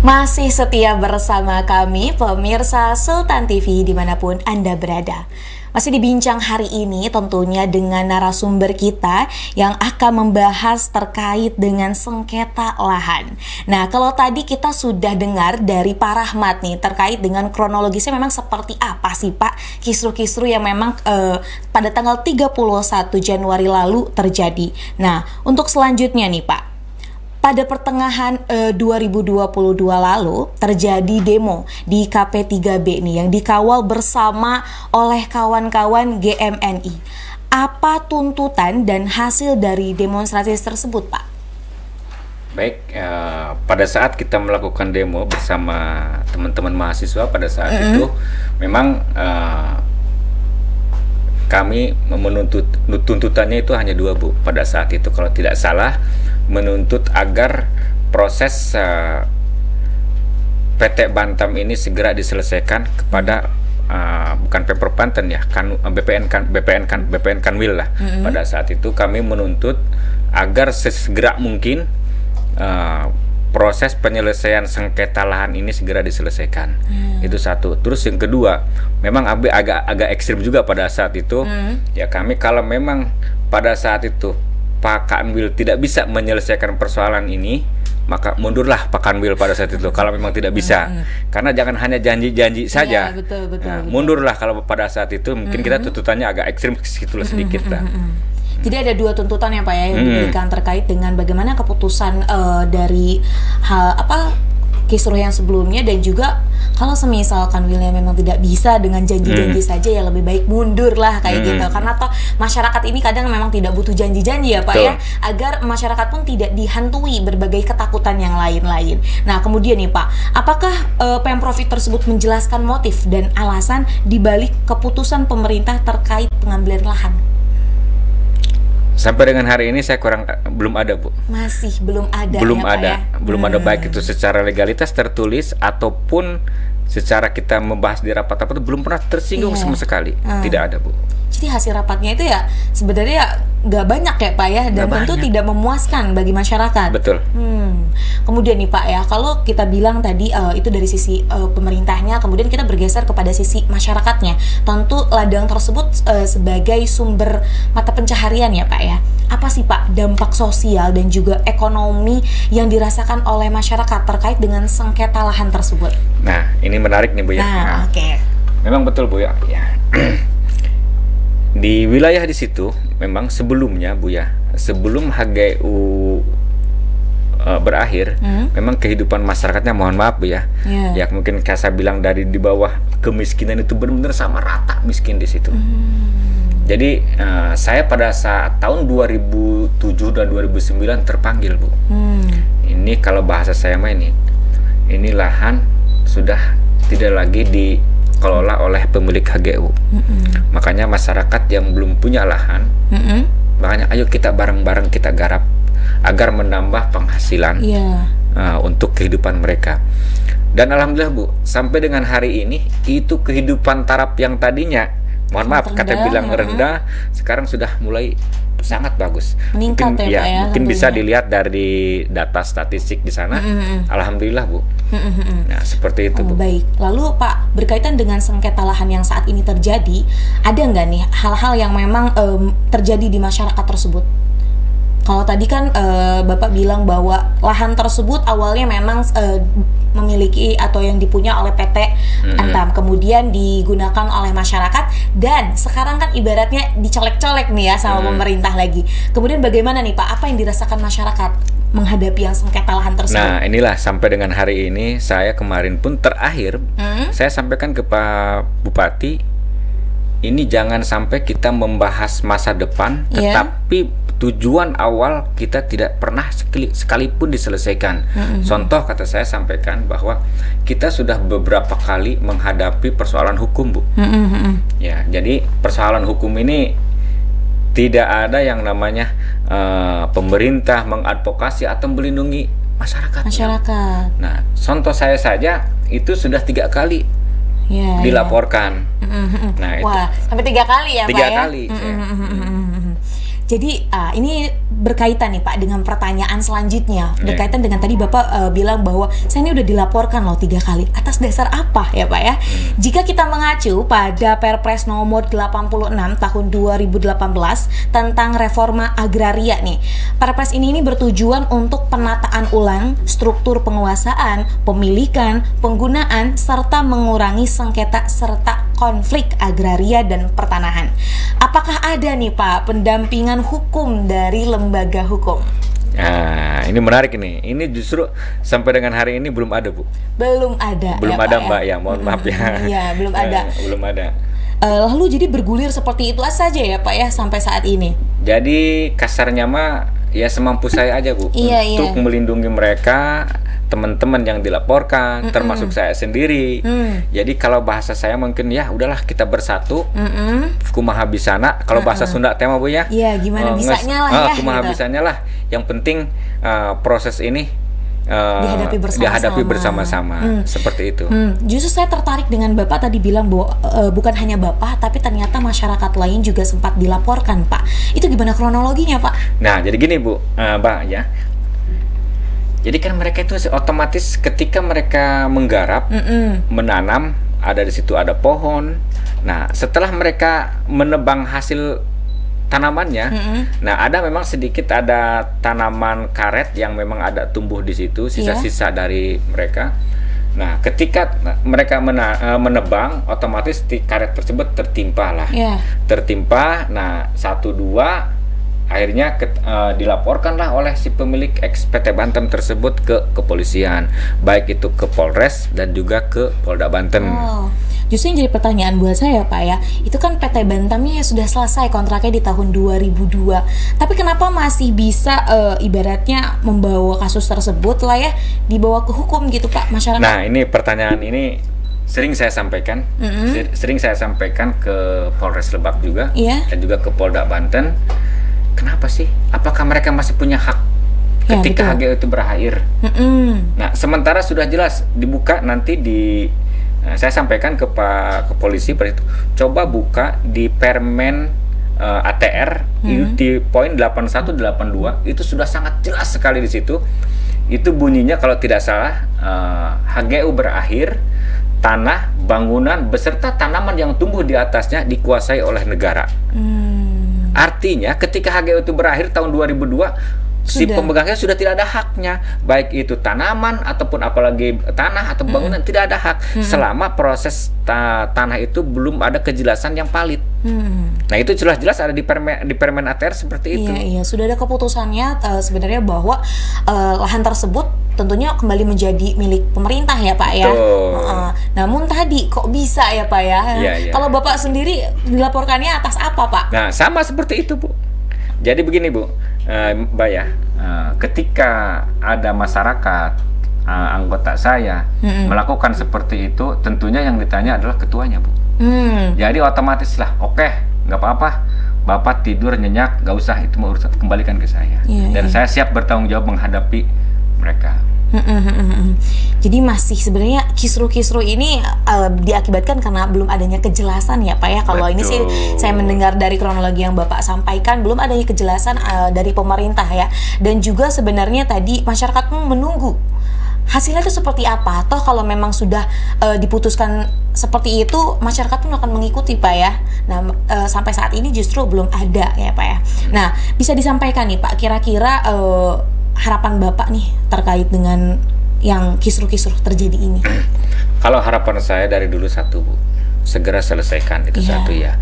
Masih setia bersama kami, pemirsa Sultan TV dimanapun Anda berada. Masih dibincang hari ini tentunya dengan narasumber kita yang akan membahas terkait dengan sengketa lahan. Nah, kalau tadi kita sudah dengar dari Pak Rahmat nih terkait dengan kronologisnya memang seperti apa sih Pak kisru-kisru yang memang pada tanggal 31 Januari lalu terjadi. Nah, untuk selanjutnya nih Pak, pada pertengahan 2022 lalu terjadi demo di KP3B nih yang dikawal bersama oleh kawan-kawan GMNI. Apa tuntutan dan hasil dari demonstrasi tersebut, Pak? Baik, pada saat kita melakukan demo bersama teman-teman mahasiswa pada saat itu memang kami menuntut tuntutannya itu hanya dua, Bu. Pada saat itu kalau tidak salah menuntut agar proses PT Bantam ini segera diselesaikan kepada bukan Pemprov Banten ya, BPN Kanwil lah. Pada saat itu kami menuntut agar sesegera mungkin proses penyelesaian sengketa lahan ini segera diselesaikan. Itu satu. Terus yang kedua, memang agak ekstrim juga pada saat itu. Ya kami kalau memang pada saat itu Pak Kanwil tidak bisa menyelesaikan persoalan ini, maka mundurlah Pak Kanwil pada saat itu kalau memang tidak bisa. Karena jangan hanya janji-janji saja. Ya, betul. Mundurlah kalau pada saat itu. Mungkin kita tuntutannya agak ekstrim sedikit lah. Jadi ada dua tuntutan ya Pak ya yang diberikan terkait dengan bagaimana keputusan dari kisruh yang sebelumnya, dan juga kalau semisal Kanwilnya memang tidak bisa dengan janji-janji saja, ya lebih baik mundur lah kayak gitu. Karena toh masyarakat ini kadang memang tidak butuh janji-janji ya Pak ya, agar masyarakat pun tidak dihantui berbagai ketakutan yang lain-lain. Nah kemudian nih Pak, apakah Pemprov tersebut menjelaskan motif dan alasan dibalik keputusan pemerintah terkait pengambilan lahan? Sampai dengan hari ini saya belum ada, Bu. Masih belum ada. Belum ya, ada, Pak, ya? Belum ada, baik itu secara legalitas tertulis ataupun secara kita membahas di rapat-rapat itu belum pernah tersinggung sama sekali. Tidak ada, Bu. Jadi hasil rapatnya itu ya sebenarnya nggak banyak ya Pak ya, dan tentu tidak memuaskan bagi masyarakat. Betul. Kemudian nih Pak ya, kalau kita bilang tadi itu dari sisi pemerintahnya, kemudian kita bergeser kepada sisi masyarakatnya. Tentu ladang tersebut sebagai sumber mata pencaharian ya Pak ya. Apa sih Pak dampak sosial dan juga ekonomi yang dirasakan oleh masyarakat terkait dengan sengketa lahan tersebut? Nah, ini menarik nih Bu ya. Oke. Memang betul Bu ya. Di wilayah di situ memang sebelumnya Bu ya, sebelum HGU berakhir, memang kehidupan masyarakatnya, mohon maaf Bu ya, ya mungkin kayak saya bilang dari di bawah kemiskinan itu benar-benar sama rata miskin di situ. Jadi saya pada saat tahun 2007 dan 2009 terpanggil Bu. Ini kalau bahasa saya mah ini lahan sudah tidak lagi dikelola oleh pemilik HGU. Makanya masyarakat yang belum punya lahan, makanya ayo kita bareng-bareng kita garap agar menambah penghasilan untuk kehidupan mereka. Dan alhamdulillah Bu, sampai dengan hari ini itu kehidupan taraf yang tadinya mohon maaf kata bilang rendah, sekarang sudah mulai sangat bagus. Meningkat mungkin, ya Pak ya, mungkin bisa dilihat dari data statistik di sana. Alhamdulillah Bu. Nah seperti itu Bu. Baik, lalu Pak berkaitan dengan sengketa lahan yang saat ini terjadi, ada nggak nih hal-hal yang memang terjadi di masyarakat tersebut? Kalau tadi kan Bapak bilang bahwa lahan tersebut awalnya memang memiliki atau yang dipunya oleh PT Antam, kemudian digunakan oleh masyarakat, dan sekarang kan ibaratnya dicolek-colek nih ya sama pemerintah lagi. Kemudian bagaimana nih Pak, apa yang dirasakan masyarakat menghadapi yang sengketa lahan tersebut? Nah inilah sampai dengan hari ini, saya kemarin pun terakhir saya sampaikan ke Pak Bupati, ini jangan sampai kita membahas masa depan, tetapi tujuan awal kita tidak pernah sekalipun diselesaikan. Contoh kata saya sampaikan bahwa kita sudah beberapa kali menghadapi persoalan hukum Bu. Ya, jadi persoalan hukum ini tidak ada yang namanya pemerintah mengadvokasi atau melindungi masyarakat. Nah, contoh saya saja itu sudah 3 kali dilaporkan. Nah, wah, sampai 3 kali ya 3 Pak ya? kali. Jadi ini berkaitan nih Pak dengan pertanyaan selanjutnya, berkaitan dengan tadi Bapak bilang bahwa saya ini udah dilaporkan loh 3 kali. Atas dasar apa ya Pak ya? Jika kita mengacu pada Perpres nomor 86 tahun 2018 tentang reforma agraria nih, Perpres ini bertujuan untuk penataan ulang struktur penguasaan, pemilikan, penggunaan, serta mengurangi sengketa serta konflik agraria dan pertanahan. Apakah ada nih Pak pendampingan hukum dari lembaga hukum? Nah, ini menarik nih. Ini justru sampai dengan hari ini belum ada, Bu. Belum ada. Belum ya, ada, Pak, Mbak ya. Mohon maaf ya. Iya, belum ada. Belum ada. Lalu jadi bergulir seperti itu saja ya Pak ya sampai saat ini. Jadi kasarnya mah ya semampu saya aja, Bu. Untuk melindungi mereka, teman-teman yang dilaporkan, termasuk saya sendiri. Jadi kalau bahasa saya mungkin ya udahlah kita bersatu. Kumaha bisana. Kalau bahasa Sunda tema Bu ya. Iya, gimana bisanya lah ya. Kumaha gitu. bisanya lah. Yang penting proses ini dihadapi bersama-sama. Seperti itu. Justru saya tertarik dengan Bapak tadi bilang bahwa bukan hanya Bapak, tapi ternyata masyarakat lain juga sempat dilaporkan, Pak. Itu gimana kronologinya, Pak? Nah, jadi gini, Bu, Mbak ya. Jadi kan mereka itu otomatis ketika mereka menggarap, menanam, ada di situ ada pohon. Nah, setelah mereka menebang hasil tanamannya, nah ada memang sedikit ada tanaman karet yang memang ada tumbuh di situ, sisa-sisa dari mereka. Nah, ketika mereka menebang, otomatis karet tersebut tertimpa lah, tertimpa. Nah, 1-2 akhirnya dilaporkanlah oleh si pemilik PT Banten tersebut ke kepolisian, baik itu ke Polres dan juga ke Polda Banten. Justru yang jadi pertanyaan buat saya Pak ya, itu kan PT Bantennya ya sudah selesai kontraknya di tahun 2002, tapi kenapa masih bisa ibaratnya membawa kasus tersebut lah ya dibawa ke hukum gitu Pak masyarakat? Nah, ini pertanyaan ini sering saya sampaikan, sering saya sampaikan ke Polres Lebak juga, dan juga ke Polda Banten. Kenapa sih? Apakah mereka masih punya hak ketika HGU itu berakhir? Nah, sementara sudah jelas dibuka nanti di, saya sampaikan ke Pak Polisi pada itu, coba buka di Permen ATR di poin 8182 itu sudah sangat jelas sekali di situ. Itu bunyinya kalau tidak salah, HGU berakhir, tanah, bangunan beserta tanaman yang tumbuh di atasnya dikuasai oleh negara. Artinya ketika HGU itu berakhir tahun 2002, si pemegangnya sudah tidak ada haknya, baik itu tanaman ataupun apalagi tanah atau bangunan, tidak ada hak selama proses tanah itu belum ada kejelasan yang valid. Nah, itu jelas-jelas ada di Permen ATR seperti itu. Iya, sudah ada keputusannya sebenarnya bahwa lahan tersebut tentunya kembali menjadi milik pemerintah ya Pak ya. Namun tadi kok bisa ya Pak ya? Kalau Bapak sendiri dilaporkannya atas apa Pak? Nah, sama seperti itu Bu. Jadi begini Bu, Mbak ya, ketika ada masyarakat anggota saya melakukan seperti itu, tentunya yang ditanya adalah ketuanya Bu. Jadi otomatis lah, oke, nggak apa-apa, Bapak tidur nyenyak, nggak usah, itu mau kembalikan ke saya. Dan saya siap bertanggung jawab menghadapi mereka. Jadi masih sebenarnya kisru-kisru ini diakibatkan karena belum adanya kejelasan ya Pak ya. Kalau ini sih saya mendengar dari kronologi yang Bapak sampaikan, belum adanya kejelasan dari pemerintah ya. Dan juga sebenarnya tadi masyarakat pun menunggu hasilnya itu seperti apa. Toh kalau memang sudah diputuskan seperti itu, masyarakat pun akan mengikuti Pak ya. Nah, sampai saat ini justru belum ada ya Pak ya. Nah, bisa disampaikan nih Pak, kira-kira harapan Bapak nih terkait dengan yang kisruh-kisruh terjadi ini? Kalau harapan saya dari dulu satu Bu, segera selesaikan itu satu ya.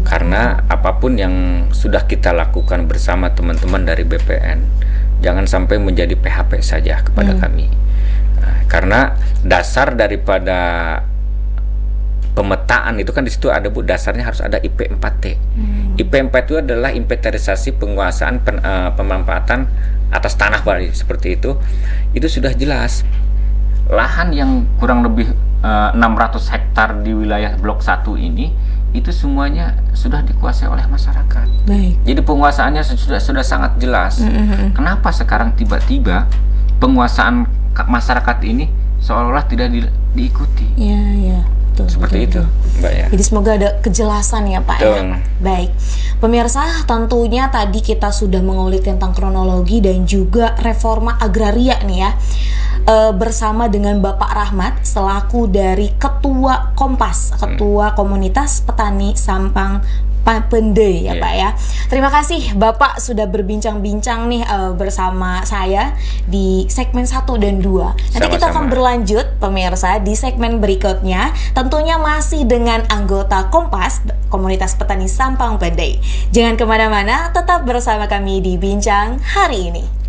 Karena apapun yang sudah kita lakukan bersama teman-teman dari BPN, jangan sampai menjadi PHP saja kepada kami. Karena dasar daripada pemetaan itu kan di situ ada Bu, dasarnya harus ada IP 4T. IP 4 itu adalah inventarisasi penguasaan pemanfaatan atas tanah Pak, seperti itu. Itu sudah jelas. Lahan yang kurang lebih 600 hektar di wilayah Blok 1 ini, itu semuanya sudah dikuasai oleh masyarakat. Jadi penguasaannya sudah sangat jelas. Kenapa sekarang tiba-tiba penguasaan masyarakat ini seolah-olah tidak diikuti? Seperti itu, Mbak ya. Jadi semoga ada kejelasan ya Pak ya. Baik, pemirsa, tentunya tadi kita sudah mengulik tentang kronologi dan juga reforma agraria nih ya, bersama dengan Bapak Rahmat selaku dari Ketua Kompas, Ketua Komunitas Petani Sampang Pendey ya Pak ya. Terima kasih Bapak sudah berbincang-bincang nih bersama saya di segmen 1 dan 2. Nanti kita akan berlanjut pemirsa di segmen berikutnya, tentunya masih dengan anggota Kompas Komunitas Petani Sampang Pendey. Jangan kemana-mana, tetap bersama kami di Bincang Hari Ini.